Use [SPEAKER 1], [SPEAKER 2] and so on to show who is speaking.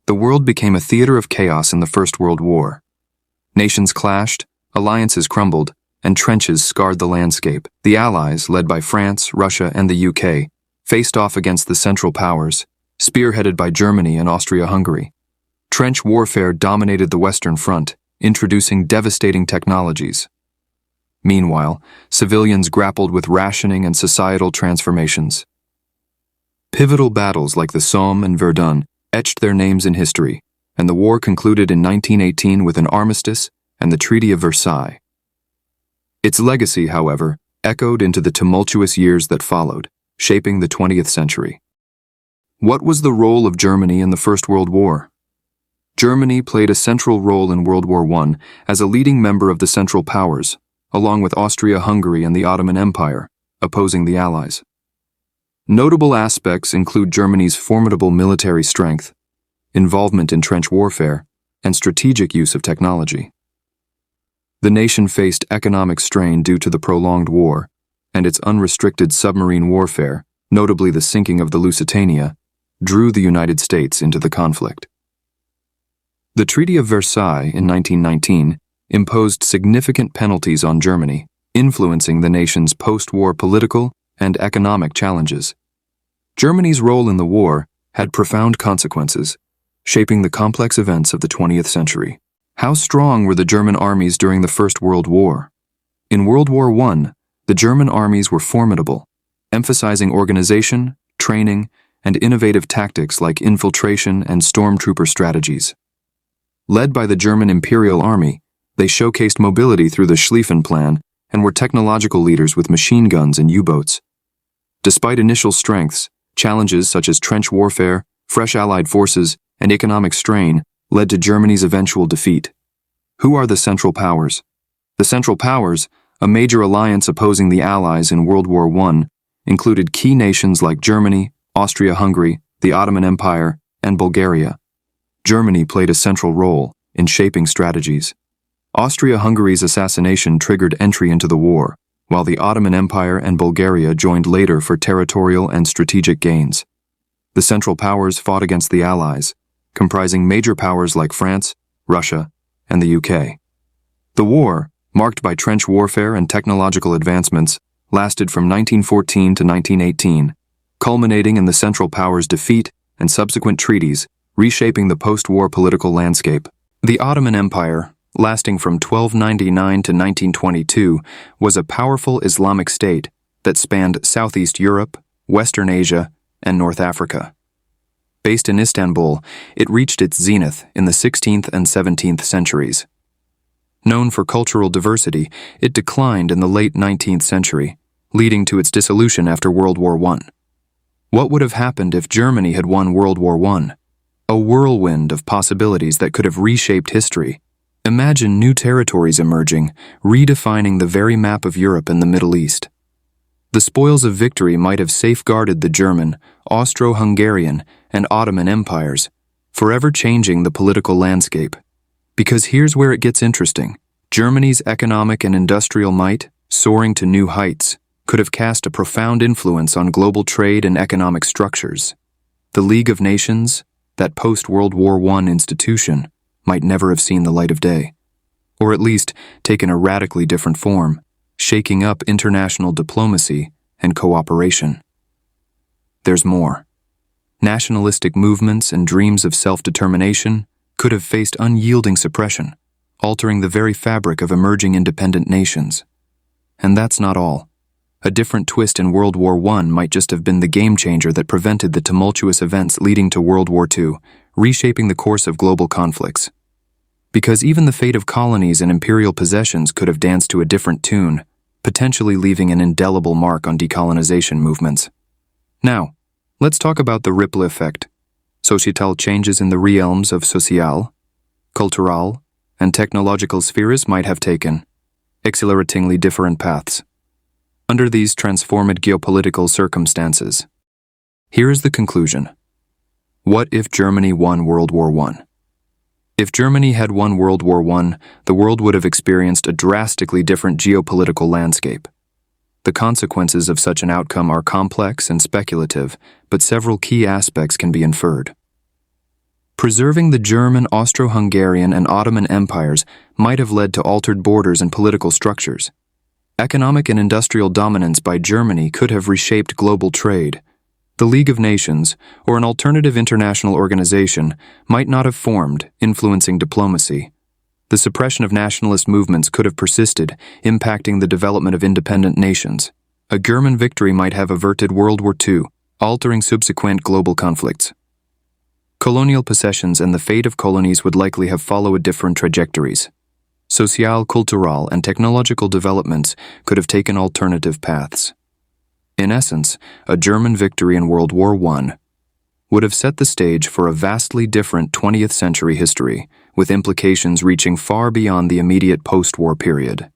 [SPEAKER 1] The world became a theater of chaos in the First World War. Nations clashed, alliances crumbled, and trenches scarred the landscape. The Allies, led by France, Russia, and the UK, faced off against the Central Powers, spearheaded by Germany and Austria-Hungary. Trench warfare dominated the Western Front, introducing devastating technologies. Meanwhile, civilians grappled with rationing and societal transformations. Pivotal battles like the Somme and Verdun etched their names in history, and the war concluded in 1918 with an armistice and the Treaty of Versailles. Its legacy, however, echoed into the tumultuous years that followed, shaping the 20th century. What was the role of Germany in the First World War? Germany played a central role in World War I as a leading member of the Central Powers, along with Austria-Hungary and the Ottoman Empire, opposing the Allies. Notable aspects include Germany's formidable military strength, involvement in trench warfare, and strategic use of technology. The nation faced economic strain due to the prolonged war, and its unrestricted submarine warfare, notably the sinking of the Lusitania, drew the United States into the conflict. The Treaty of Versailles in 1919 imposed significant penalties on Germany, influencing the nation's post-war political and economic challenges. Germany's role in the war had profound consequences, shaping the complex events of the 20th century. How strong were the German armies during the First World War? In World War I, the German armies were formidable, emphasizing organization, training, and innovative tactics like infiltration and stormtrooper strategies. Led by the German Imperial Army, they showcased mobility through the Schlieffen Plan and were technological leaders with machine guns and U-boats. Despite initial strengths, challenges such as trench warfare, fresh Allied forces, and economic strain led to Germany's eventual defeat. Who are the Central Powers? The Central Powers, a major alliance opposing the Allies in World War I, included key nations like Germany, Austria-Hungary, the Ottoman Empire, and Bulgaria. Germany played a central role in shaping strategies. Austria-Hungary's assassination triggered entry into the war, while the Ottoman Empire and Bulgaria joined later for territorial and strategic gains. The Central Powers fought against the Allies, comprising major powers like France, Russia, and the UK. The war, marked by trench warfare and technological advancements, lasted from 1914 to 1918, culminating in the Central Powers' defeat and subsequent treaties, reshaping the post-war political landscape. The Ottoman Empire, lasting from 1299 to 1922, was a powerful Islamic state that spanned Southeast Europe, Western Asia, and North Africa. Based in Istanbul, it reached its zenith in the 16th and 17th centuries. Known for cultural diversity, it declined in the late 19th century, leading to its dissolution after World War I. What would have happened if Germany had won World War I? A whirlwind of possibilities that could have reshaped history. Imagine new territories emerging, redefining the very map of Europe and the Middle East. The spoils of victory might have safeguarded the German, Austro-Hungarian, and Ottoman empires, forever changing the political landscape. Because here's where it gets interesting. Germany's economic and industrial might, soaring to new heights, could have cast a profound influence on global trade and economic structures. The League of Nations, that post-World War I institution, might never have seen the light of day, or at least taken a radically different form, shaking up international diplomacy and cooperation. There's more. Nationalistic movements and dreams of self-determination could have faced unyielding suppression, altering the very fabric of emerging independent nations. And that's not all. A different twist in World War I might just have been the game-changer that prevented the tumultuous events leading to World War II, reshaping the course of global conflicts. Because even the fate of colonies and imperial possessions could have danced to a different tune, potentially leaving an indelible mark on decolonization movements. Now, let's talk about the ripple effect. Societal changes in the realms of social, cultural, and technological spheres might have taken exhilaratingly different paths. Under these transformed geopolitical circumstances, here is the conclusion. What if Germany won World War I? If Germany had won World War I, the world would have experienced a drastically different geopolitical landscape. The consequences of such an outcome are complex and speculative, but several key aspects can be inferred. Preserving the German, Austro-Hungarian, and Ottoman empires might have led to altered borders and political structures. Economic and industrial dominance by Germany could have reshaped global trade. The League of Nations, or an alternative international organization, might not have formed, influencing diplomacy. The suppression of nationalist movements could have persisted, impacting the development of independent nations. A German victory might have averted World War II, altering subsequent global conflicts. Colonial possessions and the fate of colonies would likely have followed different trajectories. Social, cultural, and technological developments could have taken alternative paths. In essence, a German victory in World War I would have set the stage for a vastly different 20th century history, with implications reaching far beyond the immediate post-war period.